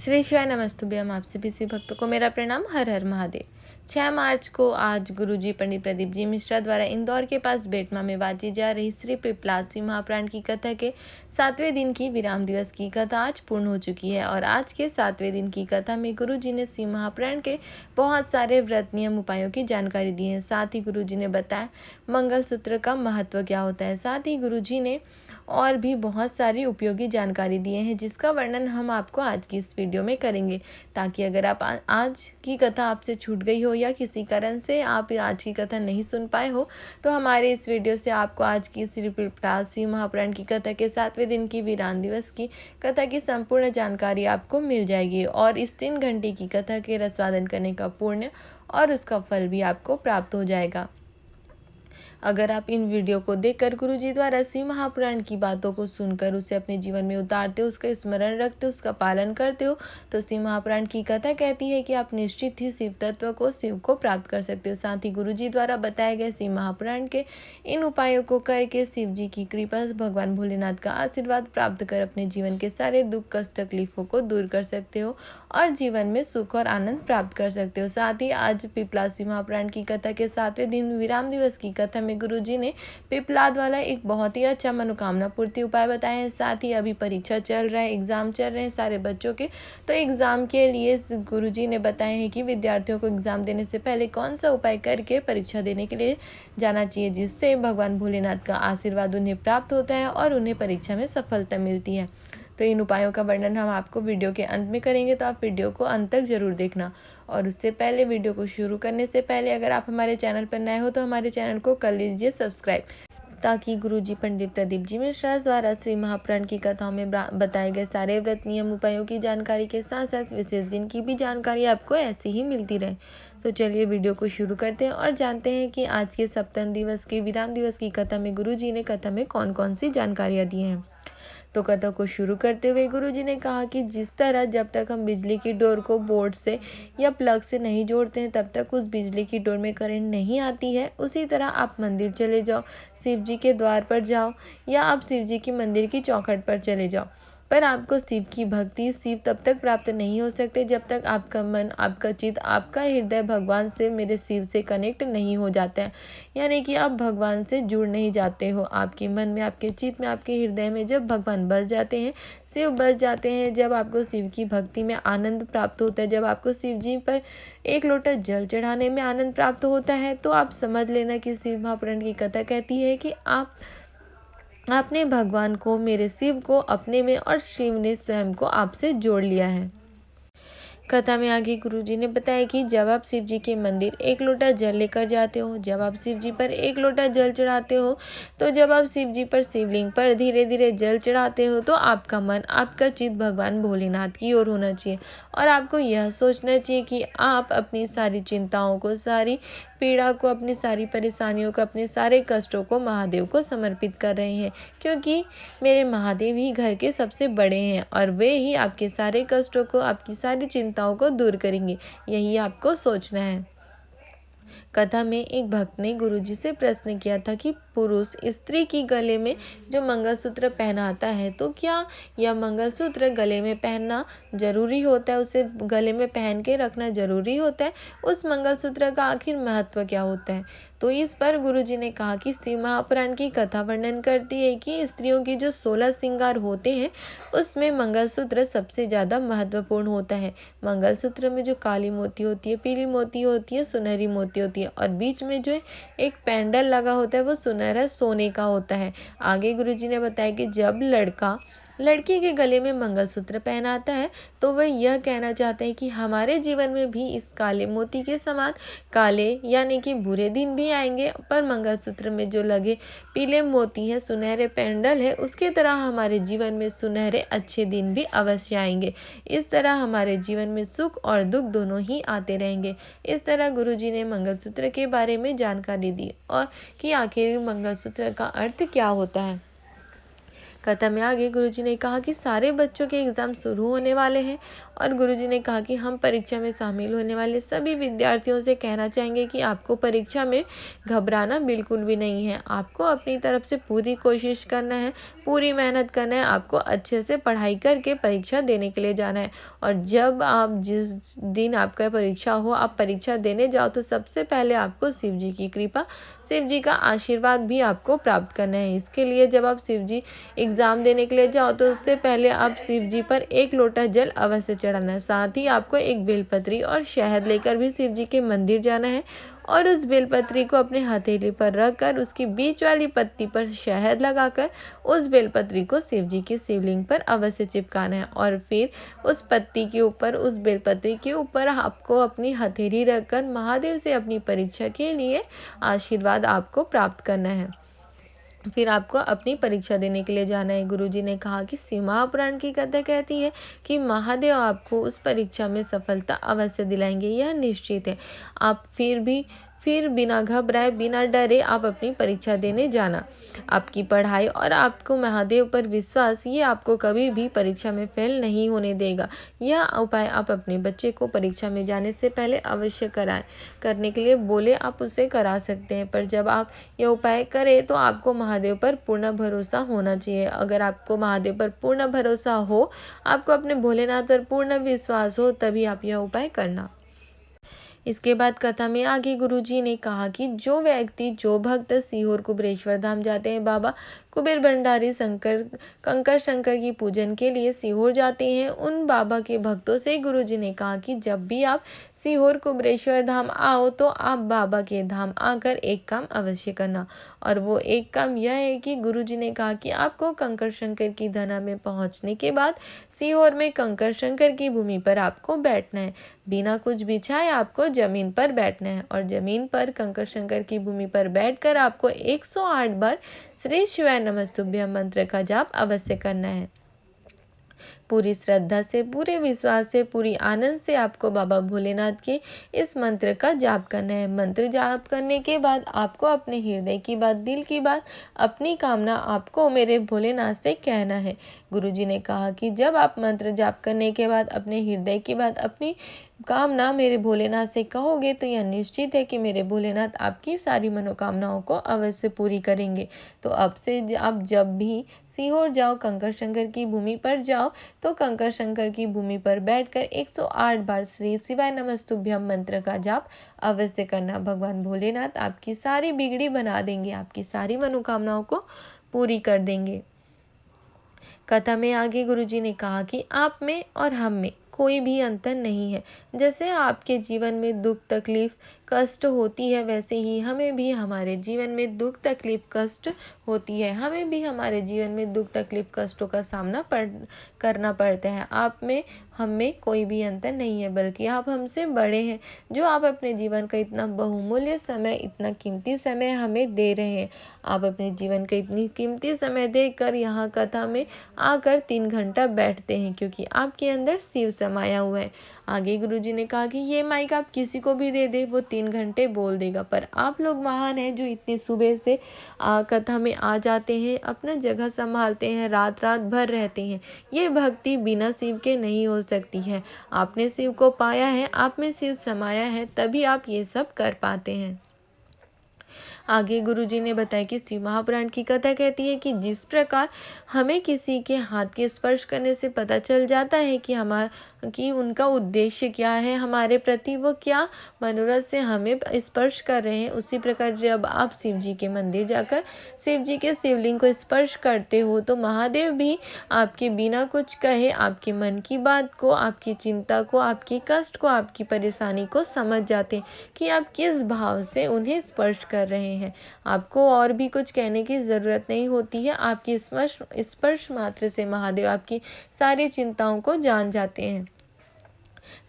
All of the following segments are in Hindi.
श्री शिवाय नमस्तुभ्यम। आप सभी शिव भक्तों को मेरा प्रणाम। हर हर महादेव। 6 मार्च को आज गुरुजी पंडित प्रदीप जी मिश्रा द्वारा इंदौर के पास बेटमा में बाजी जा रही श्री पिपलाद सिंह महापुराण की कथा के 7वें दिन की विराम दिवस की कथा आज पूर्ण हो चुकी है। और आज के 7वें दिन की कथा में गुरुजी ने शिव महापुराण के बहुत सारे व्रत नियम उपायों की जानकारी दी है। साथ ही गुरुजी ने बताया मंगलसूत्र का महत्व क्या होता है। साथ ही गुरुजी ने और भी बहुत सारी उपयोगी जानकारी दिए हैं, जिसका वर्णन हम आपको आज की इस वीडियो में करेंगे। ताकि अगर आप आज की कथा आपसे छूट गई हो या किसी कारण से आप आज की कथा नहीं सुन पाए हो, तो हमारे इस वीडियो से आपको आज की श्री पिपलाद सिंह महापुराण की कथा के 7वें दिन की विराम दिवस की कथा की संपूर्ण जानकारी आपको मिल जाएगी। और इस 3 घंटे की कथा के रसवादन करने का पुण्य और उसका फल भी आपको प्राप्त हो जाएगा। अगर आप इन वीडियो को देखकर गुरुजी द्वारा शिव महापुराण की बातों को सुनकर उसे अपने जीवन में उतारते हो, उसका स्मरण रखते हो, उसका पालन करते हो, तो शिव महापुराण की कथा कहती है कि आप निश्चित ही शिव तत्व को, शिव को प्राप्त कर सकते हो। साथ ही गुरुजी द्वारा बताए गए शिव महापुराण के इन उपायों को करके शिव जी की कृपा, भगवान भोलेनाथ का आशीर्वाद प्राप्त कर अपने जीवन के सारे दुख कष्ट तकलीफों को दूर कर सकते हो और जीवन में सुख और आनंद प्राप्त कर सकते हो। साथ ही आज पिपलाद सिंह महापुराण की कथा के 7वें दिन विराम दिवस की कथा में गुरुजी ने पिपलाद वाला एक बहुत ही अच्छा मनोकामना पूर्ति उपाय बताए हैं। साथ ही अभी परीक्षा चल रहा है, एग्जाम चल रहे हैं सारे बच्चों के, तो एग्जाम के लिए गुरुजी ने बताए हैं कि विद्यार्थियों को एग्जाम देने से पहले कौन सा उपाय करके परीक्षा देने के लिए जाना चाहिए, जिससे भगवान भोलेनाथ का आशीर्वाद उन्हें प्राप्त होता है और उन्हें परीक्षा में सफलता मिलती है। तो इन उपायों का वर्णन हम आपको वीडियो के अंत में करेंगे, तो आप वीडियो को अंत तक जरूर देखना। और उससे पहले, वीडियो को शुरू करने से पहले, अगर आप हमारे चैनल पर नए हो तो हमारे चैनल को कर लीजिए सब्सक्राइब, ताकि गुरुजी पंडित प्रदीप जी मिश्रा द्वारा श्री महापुराण की कथाओं में बताए गए सारे व्रत नियम उपायों की जानकारी के साथ साथ विशेष दिन की भी जानकारी आपको ऐसे ही मिलती रहे। तो चलिए वीडियो को शुरू करते हैं और जानते हैं कि आज के सप्तम दिवस की विराम दिवस की कथा में गुरुजी ने कथा में कौन कौन सी जानकारियाँ दी हैं। तो कथा को शुरू करते हुए गुरुजी ने कहा कि जिस तरह जब तक हम बिजली की डोर को बोर्ड से या प्लग से नहीं जोड़ते हैं तब तक उस बिजली की डोर में करंट नहीं आती है, उसी तरह आप मंदिर चले जाओ, शिव जी के द्वार पर जाओ या आप शिव जी की मंदिर की चौखट पर चले जाओ, पर आपको शिव की भक्ति, शिव तब तक प्राप्त नहीं हो सकते जब तक आपका मन, आपका चित्त, आपका हृदय भगवान से, मेरे शिव से कनेक्ट नहीं हो जाता है। यानी कि आप भगवान से जुड़ नहीं जाते हो। आपके मन में, आपके चित्त में, आपके हृदय में जब भगवान बस जाते हैं, शिव बस जाते हैं, जब आपको शिव की भक्ति में आनंद प्राप्त होता है, जब आपको शिव जी पर एक लोटा जल चढ़ाने में आनंद प्राप्त होता है, तो आप समझ लेना कि शिव महापुराण की कथा कहती है कि आपने भगवान को, मेरे शिव को अपने में और शिव ने स्वयं को आपसे जोड़ लिया है। कथा में आगे गुरुजी ने बताया कि जब आप शिव जी के मंदिर एक लोटा जल लेकर जाते हो, जब आप शिव जी पर एक लोटा जल चढ़ाते हो, तो जब आप शिव जी पर, शिवलिंग पर धीरे धीरे जल चढ़ाते हो, तो आपका मन, आपका चित्त भगवान भोलेनाथ की ओर होना चाहिए और आपको यह सोचना चाहिए कि आप अपनी सारी चिंताओं को, सारी पीड़ा को, अपनी सारी परेशानियों को, अपने सारे कष्टों को महादेव को समर्पित कर रहे हैं, क्योंकि मेरे महादेव ही घर के सबसे बड़े हैं और वे ही आपके सारे कष्टों को, आपकी सारी चिंताओं को दूर करेंगे। यही आपको सोचना है। कथा में एक भक्त ने गुरुजी से प्रश्न किया था कि पुरुष स्त्री की गले में जो मंगलसूत्र पहनाता है, तो क्या यह मंगलसूत्र गले में पहनना जरूरी होता है, उसे गले में पहन के रखना जरूरी होता है? उस मंगलसूत्र का आखिर महत्व क्या होता है? तो इस पर गुरुजी ने कहा कि शिव महापुराण की कथा वर्णन करती है कि स्त्रियों की जो 16 श्रृंगार होते हैं, उसमें मंगलसूत्र सबसे ज़्यादा महत्वपूर्ण होता है। मंगलसूत्र में जो काली मोती होती है, पीली मोती होती है, सुनहरी मोती होती है और बीच में जो एक पेंडल लगा होता है वो सुनहरा सोने का होता है। आगे गुरुजी ने बताया कि जब लड़का लड़की के गले में मंगलसूत्र पहनाता है, तो वह यह कहना चाहते हैं कि हमारे जीवन में भी इस काले मोती के समान काले यानी कि बुरे दिन भी आएंगे, पर मंगलसूत्र में जो लगे पीले मोती है, सुनहरे पेंडल है, उसके तरह हमारे जीवन में सुनहरे अच्छे दिन भी अवश्य आएंगे। इस तरह हमारे जीवन में सुख और दुख दोनों ही आते रहेंगे। इस तरह गुरुजी ने मंगलसूत्र के बारे में जानकारी दी और कि आखिर मंगलसूत्र का अर्थ क्या होता है। कथा में आगे गुरुजी ने कहा कि सारे बच्चों के एग्ज़ाम शुरू होने वाले हैं और गुरुजी ने कहा कि हम परीक्षा में शामिल होने वाले सभी विद्यार्थियों से कहना चाहेंगे कि आपको परीक्षा में घबराना बिल्कुल भी नहीं है। आपको अपनी तरफ से पूरी कोशिश करना है, पूरी मेहनत करना है, आपको अच्छे से पढ़ाई करके परीक्षा देने के लिए जाना है। और जब आप जिस दिन आपका परीक्षा हो, आप परीक्षा देने जाओ तो सबसे पहले आपको शिव जी की कृपा, शिव जी का आशीर्वाद भी आपको प्राप्त करना है। इसके लिए जब आप शिव जी एग्ज़ाम देने के लिए जाओ तो उससे पहले आप शिव जी पर 1 लोटा जल अवश्य चढ़ाना है। साथ ही आपको एक बेलपत्री और शहद लेकर भी शिव जी के मंदिर जाना है और उस बेलपत्री को अपने हथेली पर रखकर उसकी बीच वाली पत्ती पर शहद लगाकर उस बेलपत्री को शिव जी की शिवलिंग पर अवश्य चिपकाना है। और फिर उस पत्ती के ऊपर, उस बेलपत्री के ऊपर आपको अपनी हथेली रखकर महादेव से अपनी परीक्षा के लिए आशीर्वाद आपको प्राप्त करना है। फिर आपको अपनी परीक्षा देने के लिए जाना है। गुरुजी ने कहा कि शिव महापुराण की कथा कहती है कि महादेव आपको उस परीक्षा में सफलता अवश्य दिलाएंगे, यह निश्चित है। आप फिर बिना घबराए, बिना डरे आप अपनी परीक्षा देने जाना। आपकी पढ़ाई और आपको महादेव पर विश्वास, ये आपको कभी भी परीक्षा में फेल नहीं होने देगा। यह उपाय आप अपने बच्चे को परीक्षा में जाने से पहले अवश्य कराएं। करने के लिए बोले आप उसे करा सकते हैं, पर जब आप यह उपाय करें तो आपको महादेव पर पूर्ण भरोसा होना चाहिए। अगर आपको महादेव पर पूर्ण भरोसा हो, आपको अपने भोलेनाथ पर पूर्ण विश्वास हो, तभी आप यह उपाय करना। इसके बाद कथा में आगे गुरुजी ने कहा कि जो व्यक्ति, जो भक्त सीहोर कुबेरेश्वर धाम जाते हैं, बाबा कुबेर भंडारी कंकर शंकर की पूजन के लिए सीहोर जाते हैं, उन बाबा के भक्तों से गुरुजी ने कहा कि जब भी आप सीहोर कुबेरेश्वर धाम आओ तो आप बाबा के धाम आकर एक काम अवश्य करना। और वो एक काम यह है कि गुरुजी ने कहा कि आपको कंकर शंकर की धना में पहुंचने के बाद सीहोर में कंकर शंकर की भूमि पर आपको बैठना है। बिना कुछ बिछाए आपको जमीन पर बैठना है और जमीन पर कंकर शंकर की भूमि पर बैठकर आपको 108 बार श्री शिवाय नमस्तुभ्यम मंत्र का जाप अवश्य करना है। पूरी श्रद्धा से, पूरे विश्वास से, पूरी आनंद से आपको बाबा भोलेनाथ के इस मंत्र का जाप करना है। मंत्र जाप करने के बाद आपको अपने हृदय की बात, दिल की बात, अपनी कामना आपको मेरे भोलेनाथ से कहना है। गुरुजी ने कहा कि जब आप मंत्र जाप करने के बाद अपने हृदय की बात, अपनी कामना मेरे भोलेनाथ से कहोगे तो यह निश्चित है कि मेरे भोलेनाथ आपकी सारी मनोकामनाओं को अवश्य पूरी करेंगे। तो अब से आप जब भी सीहोर जाओ, कंकर शंकर की भूमि पर जाओ, तो कंकर शंकर की भूमि पर बैठकर 108 बार श्री शिवाय नमस्तुभ्यम मंत्र का जाप अवश्य करना। भगवान भोलेनाथ आपकी सारी बिगड़ी बना देंगे, आपकी सारी मनोकामनाओं को पूरी कर देंगे। कथा में आगे गुरुजी ने कहा कि आप में और हम में कोई भी अंतर नहीं है। जैसे आपके जीवन में दुख, तकलीफ, कष्ट होती है, वैसे ही हमें भी हमारे जीवन में दुख, तकलीफ, कष्ट होती है। हमें भी हमारे जीवन में दुख, तकलीफ, कष्टों का सामना करना पड़ता है। आप में, हम में कोई भी अंतर नहीं है, बल्कि आप हमसे बड़े हैं, जो आप अपने जीवन का इतना बहुमूल्य समय, इतना कीमती समय हमें दे रहे हैं। आप अपने जीवन का इतनी कीमती समय देकर यहाँ कथा में आकर 3 घंटा बैठते हैं, क्योंकि आपके अंदर शिव समाया हुआ है। आगे गुरुजी ने कहा कि ये माइक आप किसी को भी दे दे, वो 3 घंटे बोल देगा, पर आप लोग महान हैं जो इतनी सुबह से कथा में आ जाते हैं, अपना जगह संभालते हैं, रात रात भर रहते हैं। ये भक्ति बिना शिव के नहीं हो सकती है। आपने शिव को पाया है, आप में शिव समाया है, तभी आप ये सब कर पाते हैं। आगे गुरुजी ने बताया कि शिव महापुराण की कथा कहती है कि जिस प्रकार हमें किसी के हाथ के स्पर्श करने से पता चल जाता है कि उनका उद्देश्य क्या है हमारे प्रति, वो क्या मनोरथ से हमें स्पर्श कर रहे हैं, उसी प्रकार जब आप शिव जी के मंदिर जाकर शिव जी के शिवलिंग को स्पर्श करते हो तो महादेव भी आपके बिना कुछ कहे आपके मन की बात को, आपकी चिंता को, आपकी कष्ट को, आपकी परेशानी को समझ जाते हैं कि आप किस भाव से उन्हें स्पर्श कर रहे हैं। आपको और भी कुछ कहने की ज़रूरत नहीं होती है। आपकी स्पर्श मात्र से महादेव आपकी सारी चिंताओं को जान जाते हैं।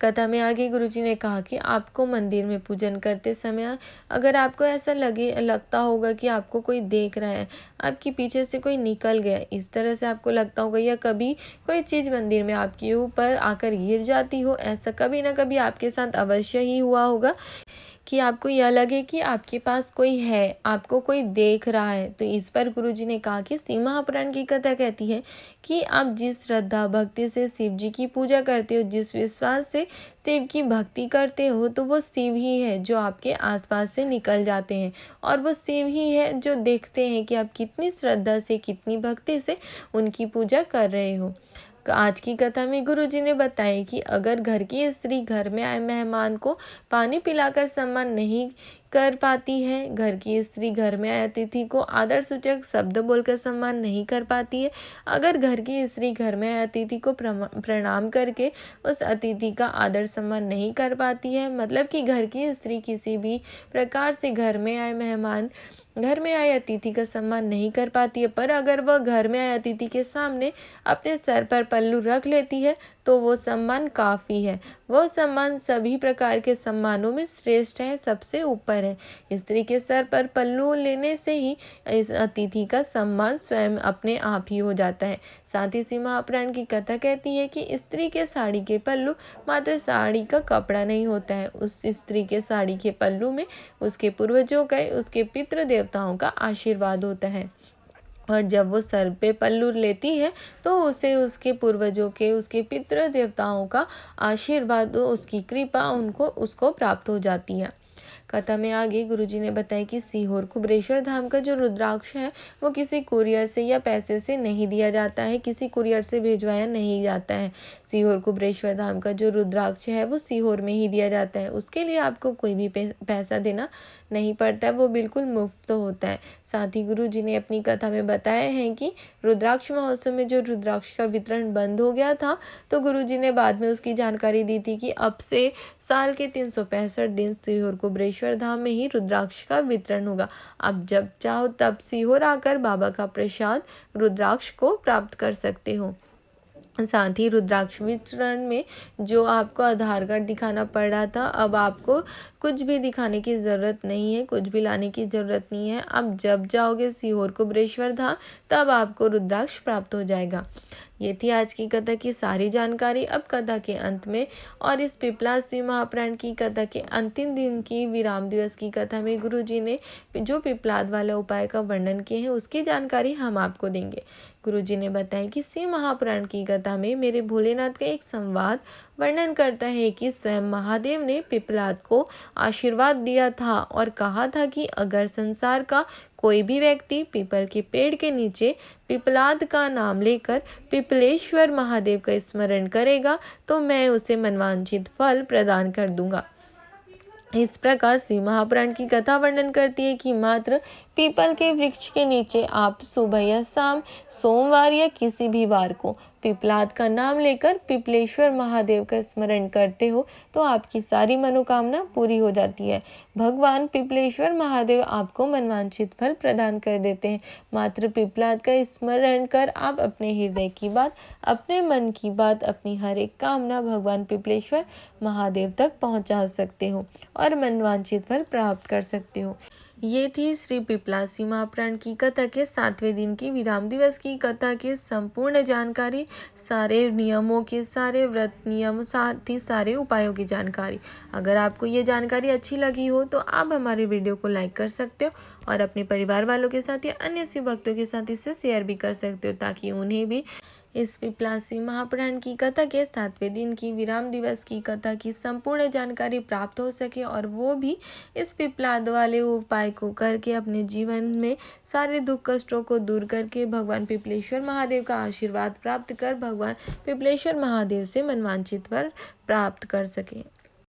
कथा में आगे गुरुजी ने कहा कि आपको मंदिर में पूजन करते समय अगर आपको ऐसा लगता होगा कि आपको कोई देख रहा है, आपके पीछे से कोई निकल गया, इस तरह से आपको लगता होगा, या कभी कोई चीज़ मंदिर में आपके ऊपर आकर गिर जाती हो, ऐसा कभी ना कभी आपके साथ अवश्य ही हुआ होगा कि आपको यह लगे कि आपके पास कोई है, आपको कोई देख रहा है। तो इस पर गुरुजी ने कहा कि शिव महापुराण की कथा कहती है कि आप जिस श्रद्धा भक्ति से शिव जी की पूजा करते हो, जिस विश्वास से शिव की भक्ति करते हो, तो वो शिव ही है जो आपके आसपास से निकल जाते हैं, और वो शिव ही है जो देखते हैं कि आप कितनी श्रद्धा से, कितनी भक्ति से उनकी पूजा कर रहे हो। आज की कथा में गुरुजी ने बताया कि अगर घर की स्त्री घर में आए मेहमान को पानी पिलाकर सम्मान नहीं कर पाती है, घर की स्त्री घर में आए अतिथि को आदर सूचक शब्द बोलकर सम्मान नहीं कर पाती है, अगर घर की स्त्री घर में आए अतिथि को प्रणाम करके उस अतिथि का आदर सम्मान नहीं कर पाती है, मतलब कि घर की स्त्री किसी भी प्रकार से घर में आए अतिथि का सम्मान नहीं कर पाती है, पर अगर वह घर में आए अतिथि के सामने अपने सर पर पल्लू रख लेती है तो वो सम्मान काफ़ी है। वह सम्मान सभी प्रकार के सम्मानों में श्रेष्ठ है, सबसे ऊपर है। स्त्री के सर पर पल्लू लेने से ही इस अतिथि का सम्मान स्वयं अपने आप ही हो जाता है। साथ ही शिव महापुराण की कथा कहती है कि स्त्री के साड़ी के पल्लू मात्र साड़ी का कपड़ा नहीं होता है, उस स्त्री के साड़ी के पल्लू में उसके पूर्वजों का, उसके पितृ देवताओं का आशीर्वाद होता है। और जब वो सर पे पल्लू लेती है तो उसे उसके पूर्वजों के, उसके पितृ देवताओं का आशीर्वाद, उसकी कृपा उसको प्राप्त हो जाती है। कथा में आगे गुरुजी ने बताया कि सीहोर कुबरेश्वर धाम का जो रुद्राक्ष है वो किसी कुरियर से या पैसे से नहीं दिया जाता है, किसी कुरियर से भिजवाया नहीं जाता है। सीहोर कुबरेश्वर धाम का जो रुद्राक्ष है वो सीहोर में ही दिया जाता है, उसके लिए आपको कोई भी पैसा देना नहीं पड़ता है, वो बिल्कुल मुफ्त होता है। साथ ही गुरुजी ने अपनी कथा में बताया है कि रुद्राक्ष महोत्सव में जो रुद्राक्ष का वितरण बंद हो गया था, तो गुरुजी ने बाद में उसकी जानकारी दी थी कि अब से साल के 365 दिन सीहोर कुबरेश्वर धाम में ही रुद्राक्ष का वितरण होगा। आप जब चाहो तब सीहोर आकर बाबा का प्रसाद रुद्राक्ष को प्राप्त कर सकते हो। साथ ही रुद्राक्ष वितरण में जो आपको आधार कार्ड दिखाना पड़ रहा था, अब आपको कुछ भी दिखाने की ज़रूरत नहीं है, कुछ भी लाने की ज़रूरत नहीं है। आप जब जाओगे सीहोर कुबरेश्वर धाम तब आपको रुद्राक्ष प्राप्त हो जाएगा। ये थी आज की कथा की सारी जानकारी। अब कथा के अंत में और इस पिपलाद शिव महापुराण की कथा के अंतिम दिन की विराम दिवस की कथा में गुरुजी ने जो पिपलाद वाला उपाय का वर्णन किए हैं उसकी जानकारी हम आपको देंगे। गुरुजी ने बताया कि शिव महापुराण की कथा में मेरे भोलेनाथ का एक संवाद वर्णन करता है कि स्वयं महादेव ने पिपलाद को आशीर्वाद दिया था और कहा था कि अगर संसार का कोई भी व्यक्ति पीपल के पेड़ के नीचे पिपलाद का नाम लेकर पिपलेश्वर महादेव का स्मरण करेगा तो मैं उसे मनवांछित फल प्रदान कर दूंगा। इस प्रकार शिव महापुराण की कथा वर्णन करती है कि मात्र पीपल के वृक्ष के नीचे आप सुबह या शाम, सोमवार या किसी भी वार को पिपलाद का नाम लेकर पिपलेश्वर महादेव का स्मरण करते हो तो आपकी सारी मनोकामना पूरी हो जाती है। भगवान पिपलेश्वर महादेव आपको मनवांछित फल प्रदान कर देते हैं। मात्र पिपलाद का स्मरण कर आप अपने हृदय की बात, अपने मन की बात, अपनी हर एक कामना भगवान पिपलेश्वर महादेव तक पहुंचा सकते हो और मनवांछित फल प्राप्त कर सकते हो। ये थी श्री पिपलाद शिव महापुराण की कथा के 7वें दिन की विराम दिवस की कथा की संपूर्ण जानकारी, सारे नियमों के, सारे व्रत नियम, साथ ही सारे उपायों की जानकारी। अगर आपको ये जानकारी अच्छी लगी हो तो आप हमारे वीडियो को लाइक कर सकते हो और अपने परिवार वालों के साथ या अन्य शिव भक्तों के साथ इसे शेयर भी कर सकते हो ताकि उन्हें भी इस पिपलाद शिव महापुराण की कथा के 7वें दिन की विराम दिवस की कथा की संपूर्ण जानकारी प्राप्त हो सके और वो भी इस पिपलाद वाले उपाय को करके अपने जीवन में सारे दुख कष्टों को दूर करके भगवान पिपलेश्वर महादेव का आशीर्वाद प्राप्त कर भगवान पिपलेश्वर महादेव से मनवांछित वर प्राप्त कर सके।